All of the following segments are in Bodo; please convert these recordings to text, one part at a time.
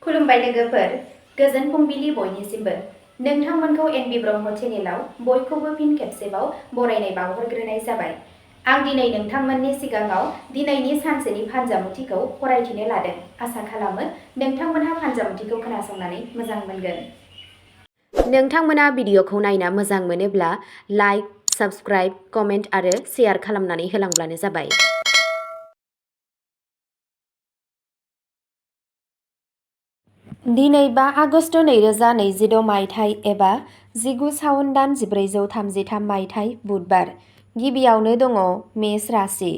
खुलुमबाय लोगोफोर, गोजोन फुंबिलि बयनिसिमबो। नोंथांमोनखौ एनबि ब्रह्म चेनेलाव बयखौबो फिन खेबसेबाव बरायनाय बावहरग्रोनाय जाबाय। आं दिनै नोंथांमोननि सिगाङाव दिनैनि सानसेनि फानजामुथिखौ फरायथिनो लादों। आसा खालामो नोंथांमोनहा फानजामुथिखौ खोनासंनानै मोजां मोनगोन। नोंथांमोना भिडिअखौ नायना मोजां मोनोब्ला लाइक, साबस्क्राइब, कमेन्ट आरो शेयार खालामनानै होलांब्लानो जाबाय। दिनै 5 आगस्ट 2026 मायथाइ एबा 19 सावन दान 1433 मायथाइ बुधबार। गिबियावनो दङ मेष राशि।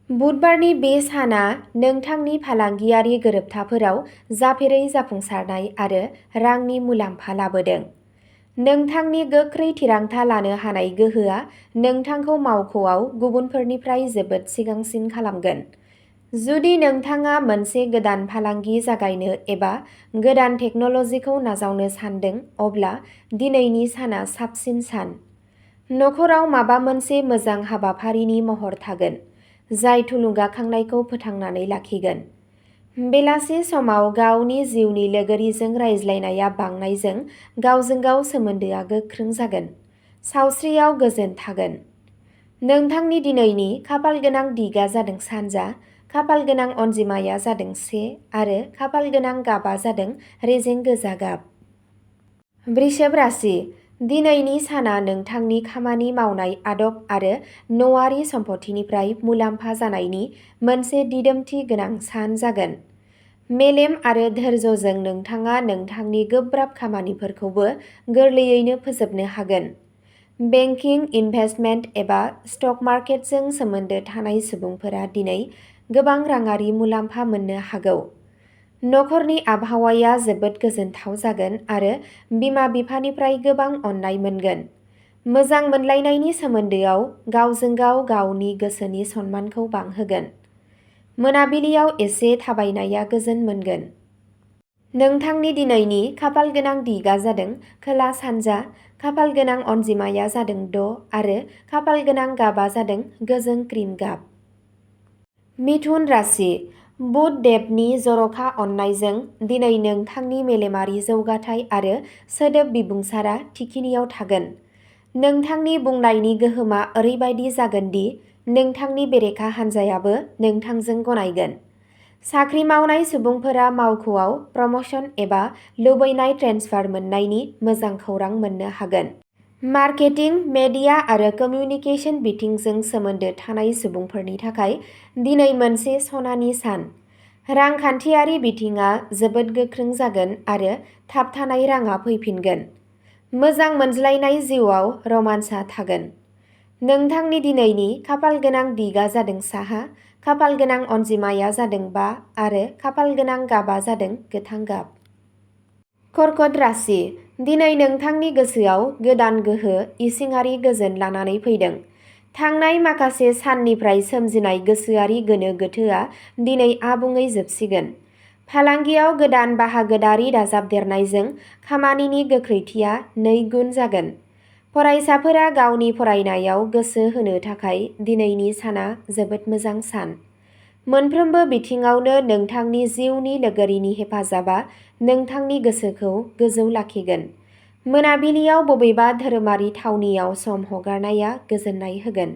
बुधबारनि बे साना नोंथांनि फालांगियारि गोरोबथाफोराव जाफेरै जाफुंसारनाय आरो रांनि मुलाम्फा लाबोदों। नोंथांनि गोख्रै थिरांथा लानो हानाय गोहोआ नोंथांखौ मावख'आव गुबुनफोरनिफ्राय जोबोद सिगांसिन खालामगोन। जुदि नोंथाङा मोनसे गोदान फालांगि जागायनो एबा गोदान टेक्न'लजिखौ नाजावनो सानदों, अब्ला दिनैनि साना साबसिन सान। नखराव माबा मोनसे मोजां हाबाफारिनि महर थागोन, जाय थुलुंगाखांनायखौ फोथांनानै लाखिगोन। बेलासि समाव गावनि जिउनि लोगोरिजों रायज्लायनाया बांनायजों गावजों गाव सोमोन्दोआ गोख्रों जागोन। सावस्रियाव गोजोन थागोन। नोंथांनि दिनैनि खाफालगोनां दिगआ जादों सानजा, खाफालगोनां अनजिमाया जादों 1 आरो खाफालगोनां गाबआ जादों रेजें गोजा गाब। वृषभ राशि। दिनैनि साना नोंथांनि खामानि मावनाय आदब आरो न'आरि सम्पथिनिफ्राय मुलाम्फा जानायनि मोनसे दिदोमथि गोनां सान जागोन। मेलेम आरो धैर्यजों नोंथाङा नोंथांनि गोब्राब खामानिफोरखौबो गोरलैयैनो फोजोबनो हागोन। बेंकिं, इनभेस्टमेन्ट एबा स्टक मार्केटजों सोमोन्दो थानाय सुबुंफोरा दिनै गोबां राङारि मुलाम्फा मोननो हागौ। नखरनि आबहावाया जोबोद गोजोनथाव जागोन आरो बिमा-बिफानिफ्राय गोबां अननाय मोनगोन। मोजां मोनलायनायनि सोमोन्दोआव गावजों गाव गावनि गोसोनि सनमानखौ बांहोगोन। मोनाबिलियाव एसे थाबायनाया गोजोन मोनगोन। नोंथांनि दिनैनि खाफालगोनां दिगआ जादों खोला-सानजा, खाफालगोनां अनजिमाया जादों 6 आरो खाफालगोनां गाबआ जादों गोजों क्रिम गाब। मिथुन राशि। बुध देबनि जर'खा अननायजों दिनै नोंथांनि मेलेमारि जौगाथाय आरो सोदोब बिबुंसारआ थिखिनियाव थागोन। नोंथांनि बुंनायनि गोहोमा ओरैबायदि जागोन दि नोंथांनि बेरेखा हान्जायाबो नोंथांजों गनायगोन। साख्रि मावनाय सुबुंफोरा मावख'आव प्रम'शन एबा लुबैनाय ट्रेन्सफार मोन्नायनि मोजां खौरां मोननो हागोन। मार्केटिं, मेडिया आरो कमिउनिकेशन बिथिंजों सोमोन्दो थानाय सुबुंफोरनि थाखाय दिनै मोनसे सनानि सान। रांखान्थियारि बिथिङा जोबोद गोख्रों जागोन आरो थाबथानाय राङा फैफिनगोन। मोजां मोनज्लायनाय जिउआव रमान्सआ थागोन। नोंथांनि दिनैनि खाफालगोनां दिगआ जादों साहा, खाफालगोनां अनजिमाया जादों 5 आरो खाफालगोनां गाबआ जादों गोथां गाब। कर्कट राशि। दिनै नोंथांनि गोसोआव गोदान गोहो, इसिङारि गोजोन लानानै फैदों। थांनाय माखासे साननिफ्राय सोमजिनाय गोसोआरि गोनो गोथोआ दिनै आबुङै जोबसिगोन। फालांगियाव गोदान बाहागोदारि दाजाबदेरनायजों खामानिनि गोख्रैथिया 2 गुन जागोन। फरायसाफोरा गावनि फरायनायाव गोसो होनो थाखाय दिनैनि साना जोबोद मोजां सान। मोनफ्रोमबो बिथिङावनो नोंथांनि जिउनि लोगोरिनि हेफाजाबा नोंथांनि गोसोखौ गोजौ लाखिगोन। मोनाबिलियाव बबेबा धोरोमारि थावनियाव सम हगारनाया गोजोननाय होगोन।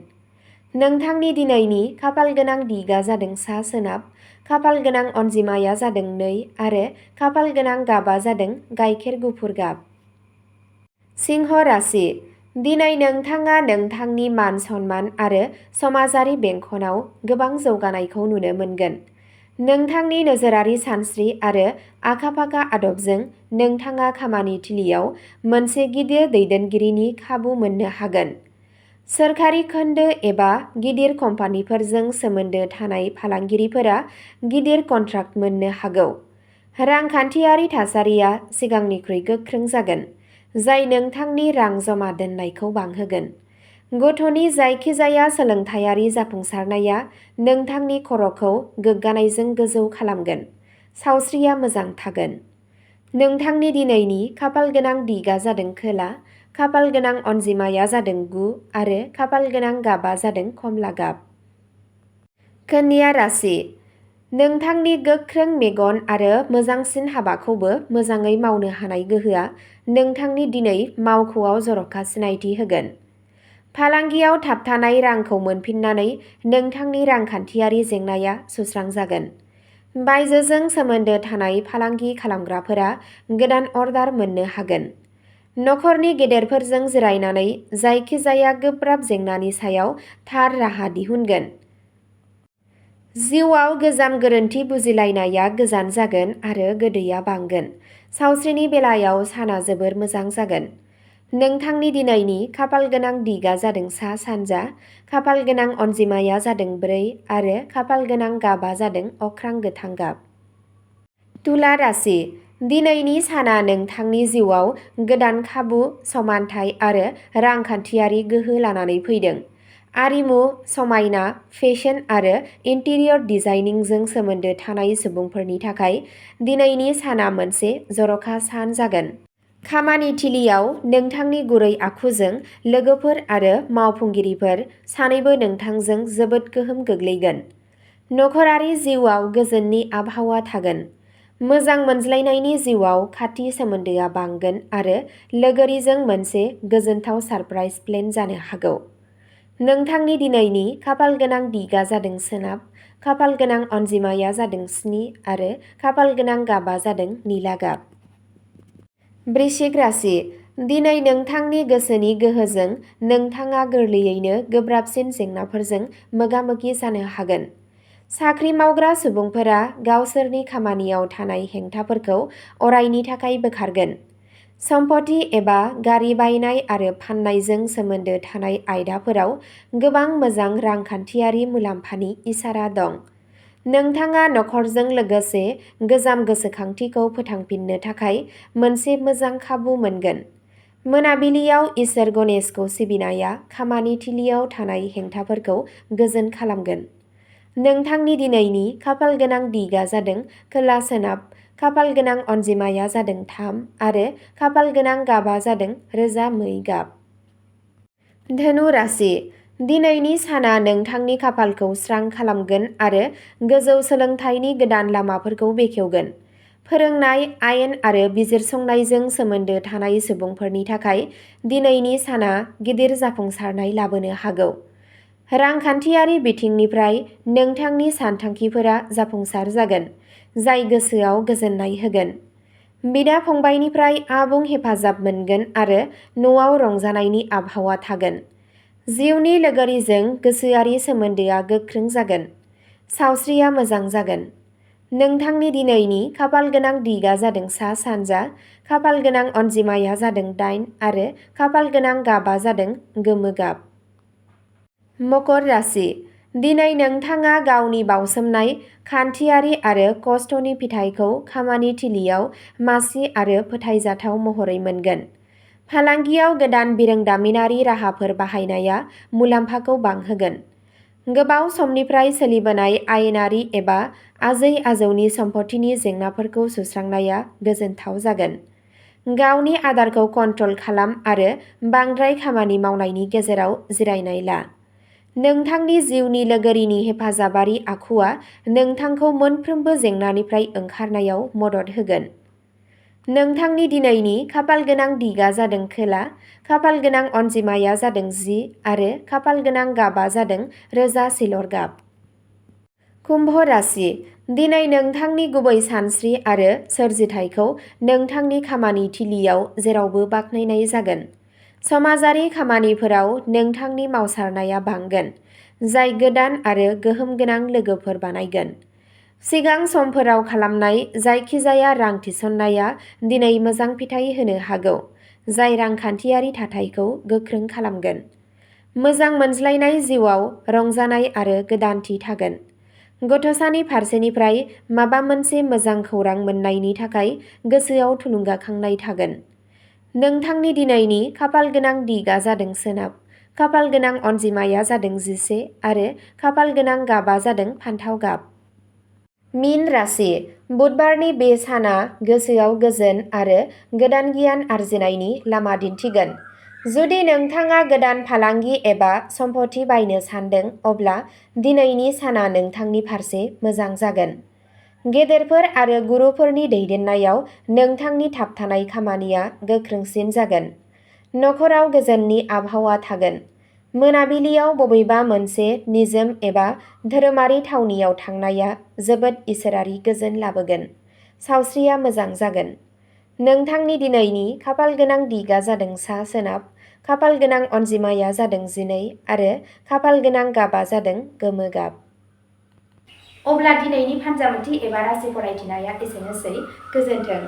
नोंथांनि दिनैनि खाफालगोनां दिगआ जादों सा-सोनाब, खाफालगोनां अनजिमाया जादों 2 आरो खाफालगोनां गाबआ जादों गाइखेर गुफुर गाब। सिंह राशि। दिनै नोंथाङा नोंथांनि मान-सन्मान आरो समाजारि बेंखनाव गोबां जौगानायखौ नुनो मोनगोन। नोंथांनि नोजोरारि सानस्रि आरो आखा-फाखा आदबजों नोंथाङा खामानि थिलियाव मोनसे गिदिर दैदेनगिरिनि खाबु मोननो हागोन। सोरखारि खोन्दो एबा गिदिर कम्पानिफोरजों सोमोन्दो थानाय फालांगिरिफोरा गिदिर कन्ट्राक्ट मोननो हागौ। रांखान्थियारि थासारिया सिगांनिख्रुइ गोख्रों जागोन, जाय नोंथांनि रां जमा दोननायखौ बांहोगोन। गथ'नि जायखिजाया सोलोंथायारि जाफुंसारनाया नोंथांनि खर'खौ गोग्गानायजों गोजौ खालामगोन। सावस्रिया मोजां थागोन। नोंथांनि दिनैनि खाफालगोनां दिगआ जादों खोला, खाफालगोनां अनजिमाया जादों 9 आरो खाफालगोनां गाबआ जादों कमला गाब। कन्या राशि। नोंथांनि गोख्रों मेगन आरो मोजांसिन हाबाखौबो मोजाङै मावनो हानाय गोहोआ नोंथांनि दिनै मावख'आव जर'खा सिनायथि होगोन। फालांगियाव थाबथानाय रांखौ मोनफिननानै नोंथांनि रांखान्थियारि जेंनाया सुस्रांजागोन। बायजोजों सोमोन्दो थानाय फालांगि खालामग्राफोरा गोदान अर्डार मोननो हागोन। नखरनि गेदेरफोरजों जिरायनानै जायखिजाया गोब्राब जेंनानि सायाव थार राहा दिहुनगोन। जिउआव गोजाम गोरोन्थि बुजिलायनाया गोजान जागोन आरो गोदैया बांगोन। सावस्रिनि बेलायाव साना जोबोर मोजां जागोन। नोंथांनि दिनैनि खाफालगोनां दिगा जादों सा-सानजा, खाफालगोनां अनजिमाया जादों 4 आरो खाफालगोनां गाबा जादों अख्रां गोथां गाब। तुला राशि। दिनैनि साना नोंथांनि जिउआव गोदान खाबु, समानथाय आरो रांखान्थियारि गोहो लानानै फैदों। आरिमु, समायना, फेशन आरो इन्टिरियर डिजाइनिंजों सोमोन्दो थानाय सुबुंफोरनि थाखाय दिनैनि साना मोनसे जर'खा सान जागोन। खामानि थिलियाव नोंथांनि गुरै आखुजों लोगोफोर आरो मावफुंगिरिफोर सानैबो नोंथांजों जोबोद गोहोम गोग्लैगोन। नखरारि जिउआव गोजोननि आबहावा थागोन। मोजां मोनज्लायनायनि जिउआव खाथि सोमोन्दोआ बांगोन आरो लोगोरिजों मोनसे गोजोनथाव सारप्राइज प्लेन जानो हागौ। नोंथांनि दिनैनि खाफालगोनां दिगा जादों सोनाब, खाफालगोनां अनजिमाया जादों 7 आरो खाफालगोनां गाबा जादों निला गाब। वृश्चिक राशि। दिनै नोंथांनि गोसोनि गोहोजों नोंथाङा गोरलैयैनो गोब्राबसिन जेंनाफोरजों मोगा-मोगि जानो हागोन। साख्रि मावग्रा सुबुंफोरा गावसोरनि खामानियाव थानाय हेंथाफोरखौ अरायनि थाखाय बोखारगोन। सम्पथि एबा गारि बायनाय आरो फान्नायजों सोमोन्दो थानाय आयदाफोराव गोबां मोजां रांखान्थियारि मुलाम्फानि इसारा दं। नोंथाङा नखरजों लोगोसे गोजाम गोसोखांथिखौ फोथांफिन्नो थाखाय मोनसे मोजां खाबु मोनगोन। मोनाबिलियाव इसोर गणेशखौ सिबिनाया खामानि थिलियाव थानाय हेंथाफोरखौ गोजोन खालामगोन। नोंथांनि दिनैनि खाफालगोनां दिगा जादों खोला-सोनाब, खाफालगोनां अनजिमाया जादों 3 आरो खाफालगोनां गाबा जादों रोजा मै गाब। धनु राशि। दिनैनि साना नोंथांनि खाफालखौ स्रां खालामगोन आरो गोजौ सोलोंथाइनि गोदान लामाफोरखौ बेखेवगोन। फोरोंनाय, आयेन आरो बिजिरसंनायजों सोमोन्दो थानाय सुबुंफोरनि थाखाय दिनैनि साना गिदिर जाफुंसारनाय लाबोनो हागौ। रांखान्थियारि बिथिंनिफ्राय नोंथांनि सानथांखिफोरा जाफुंसार जागोन, जाय गोसोआव गोजोननाय होगोन। बिदा-फंबायनिफ्राय आबुं हेफाजाब मोनगोन आरो न'आव रंजानायनि आबहावा थागोन। जिउनि लोगोरिजों गोसोआरि सोमोन्दोआ गोख्रों जागोन। सावस्रिया मोजां जागोन। नोंथांनि दिनैनि खाफालगोनां दिगा जादों सा-सानजा, खाफालगोनां अनजिमाया जादों 8 आरो खाफालगोनां गाबा जादों गोमो गाब। मकर राशि। दिनै नोंथाङा गावनि बावसोमनाय, खान्थियारि आरो खस्थ'नि फिथाइखौ खामानि थिलियाव मासि आरो फोथायजाथाव महरै मोनगोन। फालांगियाव गोदान बिरोंदामिनारि राहाफोर बाहायनाया मुलाम्फाखौ बांहोगोन। गोबाव समनिफ्राय सोलिबोनाय आयेनारि एबा आजै-आजौनि सम्पथिनि जेंनाफोरखौ सुस्रांनाया गोजोनथाव जागोन। गावनि आदारखौ कन्ट्रल खालाम आरो बांद्राय खामानि मावनायनि गेजेराव जिरायनाय ला। नोंथांनि जिउनि लोगोरिनि हेफाजाबारि आखुआ नोंथांखौ मोनफ्रोमबो जेंनानिफ्राय ओंखारनायाव मदद होगोन। नोंथांनि दिनैनि खाफालगोनां दिगा जादों खोला, खाफालगोनां अनजिमाया जादों 10 आरो खाफालगोनां गाबा जादों रोजा सिलर गाब। कुम्भ राशि। दिनै नोंथांनि गुबै सानस्रि आरो सोरजिथायखौ नोंथांनि खामानि थिलियाव जेरावबो बाख्नायनाय जागोन। समाजारि खामानिफोराव नोंथांनि मावसारनाया बांगोन, जाय गोदान आरो गोहोम गोनां लोगोफोर बानायगोन। सिगां समफोराव खालामनाय जायखिजाया रां थिसननाया दिनै मोजां फिथाय होनो हागौ, जाय रांखान्थियारि थाथायखौ गोख्रों खालामगोन। मोजां मोनज्लायनाय जिउआव रंजानाय आरो गोदानथि थागोन। गथ'सानि फारसेनिफ्राय माबा मोनसे मोजां खौरां मोननायनि थाखाय गोसोआव थुलुंगाखांनाय थागोन। नोंथांनि दिनैनि खाफालगोनां दिगा जादों सोनाब, खाफालगोनां अनजिमाया जादों 11 आरो खाफालगोनां गाबा जादों फान्थाव गाब। मीन राशि। बुधबारनि बे साना गोसोआव गोजोन आरो गोदान गियान आरजिनायनि लामा दिन्थिगोन। जुदि नोंथाङा गोदान फालांगि एबा सम्पथि बायनो सानदों अब्ला दिनैनि साना नोंथांनि फारसे मोजां जागोन। गेदेरफोर आरो गुरुफोरनि दैदेननायाव नोंथांनि थाबथानाय खामानिया गोख्रोंसिन जागोन। नखराव गोजोननि आबहावा थागोन। मोनाबिलियाव बबेबा मोनसे निजोम एबा धोरोमारि थावनियाव थांनाया जोबोद इसोरारि गोजोन लाबोगोन। सावस्रिया मोजां जागोन। नोंथांनि दिनैनि खाफालगोनां दिगआ जादों सा-सोनाब, खाफालगोनां अनजिमाया जादों 12 आरो खाफालगोनां गाबआ जादों गोमो गाब। अब्ला दिनैनि फानजामुथि एबा राशि फरायथिनाया एसेनोसै। गोजोन्थों।